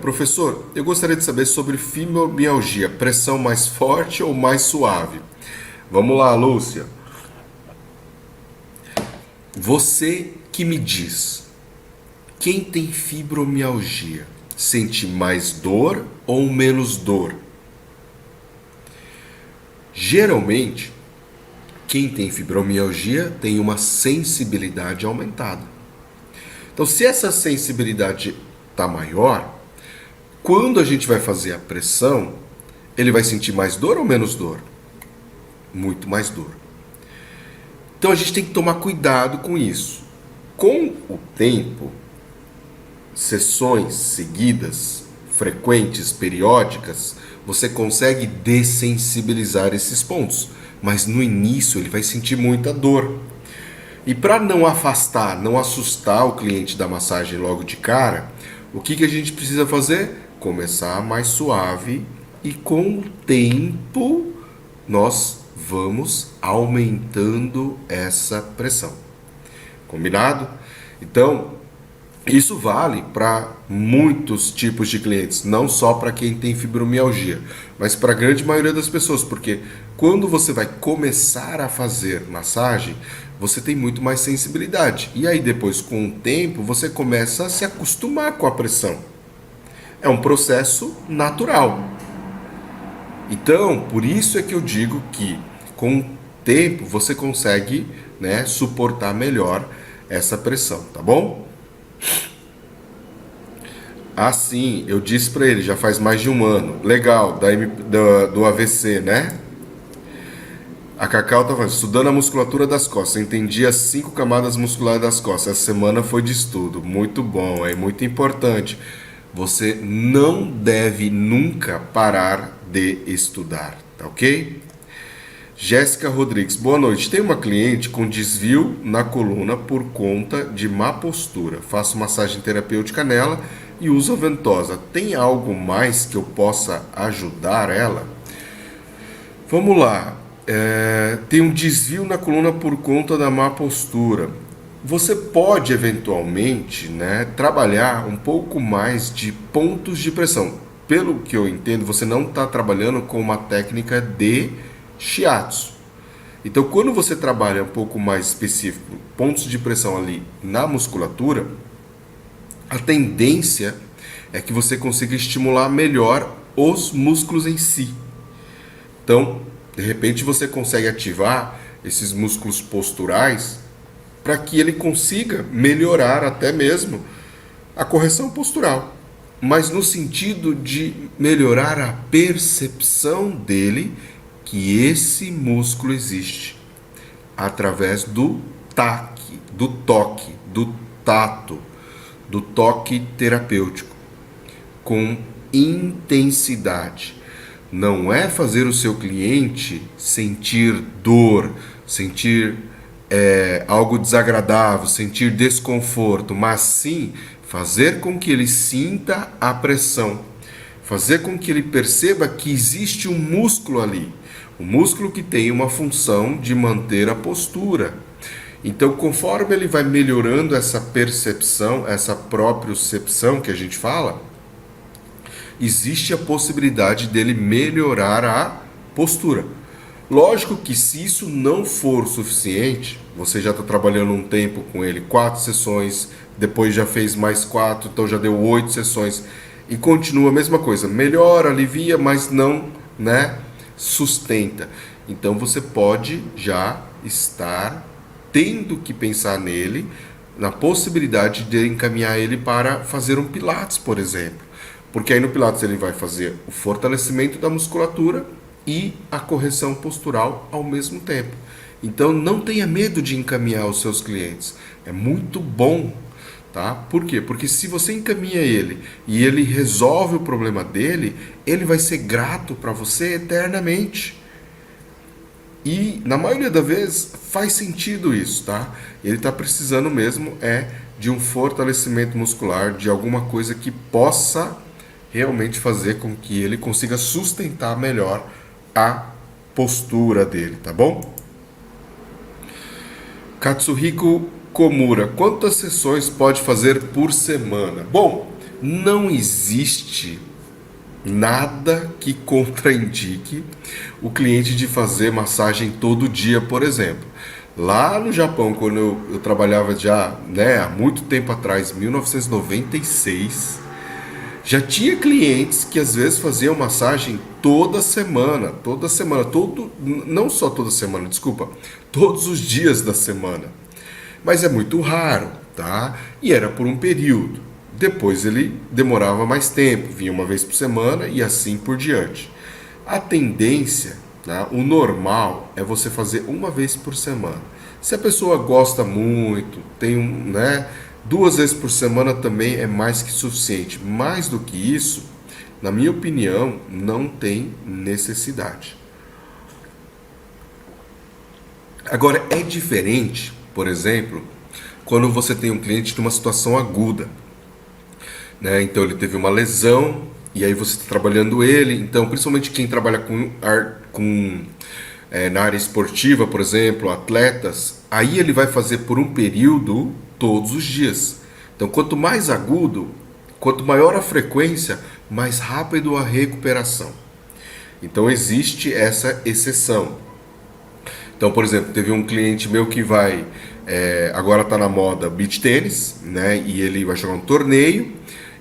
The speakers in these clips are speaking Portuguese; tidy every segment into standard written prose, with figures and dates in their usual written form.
professor, eu gostaria de saber sobre fibromialgia, pressão mais forte ou mais suave? Vamos lá, Lúcia. Você que me diz, quem tem fibromialgia sente mais dor ou menos dor? Geralmente, quem tem fibromialgia tem uma sensibilidade aumentada. Então, se essa sensibilidade está maior, quando a gente vai fazer a pressão, ele vai sentir mais dor ou menos dor? Muito mais dor. Então a gente tem que tomar cuidado com isso. Com o tempo, sessões seguidas, frequentes, periódicas, você consegue dessensibilizar esses pontos. Mas no início ele vai sentir muita dor. E para não afastar, não assustar o cliente da massagem logo de cara, o que a gente precisa fazer? Começar mais suave e com o tempo nós vamos aumentando essa pressão. Combinado? Então, isso vale para muitos tipos de clientes, não só para quem tem fibromialgia, mas para a grande maioria das pessoas, porque quando você vai começar a fazer massagem, você tem muito mais sensibilidade. E aí depois, com o tempo, você começa a se acostumar com a pressão. É um processo natural. Então, por isso é que eu digo que com o tempo você consegue, suportar melhor essa pressão, tá bom? Assim, eu disse para ele, já faz mais de um ano. Legal, do AVC, né? A Cacau estava estudando a musculatura das costas. Entendi as 5 camadas musculares das costas. Essa semana foi de estudo. Muito bom, é muito importante. Você não deve nunca parar de estudar, tá ok? Jéssica Rodrigues, boa noite. Tem uma cliente com desvio na coluna por conta de má postura. Faço massagem terapêutica nela e uso a ventosa. Tem algo mais que eu possa ajudar ela? Vamos lá. Tem um desvio na coluna por conta da má postura. Você pode eventualmente, trabalhar um pouco mais de pontos de pressão. Pelo que eu entendo, você não está trabalhando com uma técnica de shiatsu. Então, quando você trabalha um pouco mais específico, pontos de pressão ali na musculatura, a tendência é que você consiga estimular melhor os músculos em si. Então, de repente você consegue ativar esses músculos posturais para que ele consiga melhorar até mesmo a correção postural, mas no sentido de melhorar a percepção dele que esse músculo existe através do taque, do toque, do tato, do toque terapêutico com intensidade. Não é fazer o seu cliente sentir dor, sentir algo desagradável, sentir desconforto, mas sim fazer com que ele sinta a pressão, fazer com que ele perceba que existe um músculo ali, um músculo que tem uma função de manter a postura. Então, conforme ele vai melhorando essa percepção, essa propriocepção que a gente fala, existe a possibilidade dele melhorar a postura. Lógico que se isso não for suficiente, você já está trabalhando um tempo com ele, 4 sessões, depois já fez mais 4, então já deu 8 sessões, e continua a mesma coisa, melhora, alivia, mas não sustenta. Então você pode já estar tendo que pensar nele, na possibilidade de encaminhar ele para fazer um Pilates, por exemplo. Porque aí no Pilates ele vai fazer o fortalecimento da musculatura e a correção postural ao mesmo tempo. Então não tenha medo de encaminhar os seus clientes. É muito bom, tá? Por quê? Porque se você encaminha ele e ele resolve o problema dele, ele vai ser grato para você eternamente. E na maioria das vezes faz sentido isso, tá? Ele está precisando mesmo de um fortalecimento muscular, de alguma coisa que possa realmente fazer com que ele consiga sustentar melhor a postura dele, tá bom? Katsuhiko Komura, quantas sessões pode fazer por semana? Bom, Não existe nada que contraindique o cliente de fazer massagem todo dia, por exemplo. Lá no Japão, quando eu trabalhava já, né, há muito tempo atrás, 1996, já tinha clientes que às vezes faziam massagem toda semana, não só toda semana, desculpa, todos os dias da semana. Mas é muito raro, tá? E era por um período. Depois ele demorava mais tempo, vinha uma vez por semana e assim por diante. A tendência, tá? O normal é você fazer uma vez por semana. Se a pessoa gosta muito, tem um, né? 2 vezes por semana também é mais que suficiente. Mais do que isso, na minha opinião, não tem necessidade. Agora, é diferente, por exemplo, quando você tem um cliente numa situação aguda, né? Então ele teve uma lesão e aí você está trabalhando ele. Então, principalmente quem trabalha na área esportiva, por exemplo, atletas, aí ele vai fazer por um período todos os dias. Então, quanto mais agudo, quanto maior a frequência, mais rápido a recuperação. Então, existe essa exceção. Então, por exemplo, teve um cliente meu que agora está na moda beach tênis, né? E ele vai jogar um torneio,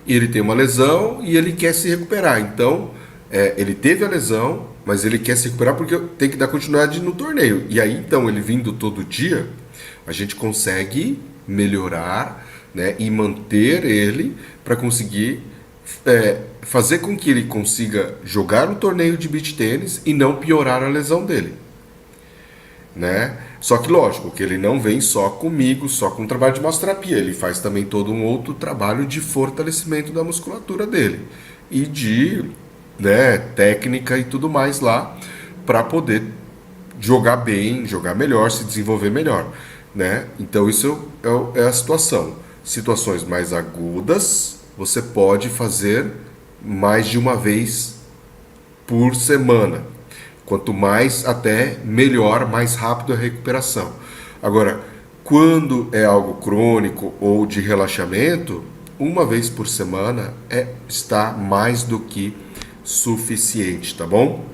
e ele tem uma lesão e ele quer se recuperar. Então, ele teve a lesão, mas ele quer se recuperar porque tem que dar continuidade no torneio. E aí, então, ele vindo todo dia, a gente consegue melhorar, né? E manter ele para conseguir fazer com que ele consiga jogar no torneio de beach tênis e não piorar a lesão dele, né? Só que lógico que ele não vem só comigo, só com o trabalho de massoterapia, ele faz também todo um outro trabalho de fortalecimento da musculatura dele e de, né, técnica e tudo mais lá para poder jogar bem, jogar melhor, se desenvolver melhor, né? Então isso é a situação. Situações mais agudas, você pode fazer mais de uma vez por semana. Quanto mais, até melhor, mais rápido a recuperação. Agora, quando é algo crônico ou de relaxamento, uma vez por semana está mais do que suficiente, tá bom?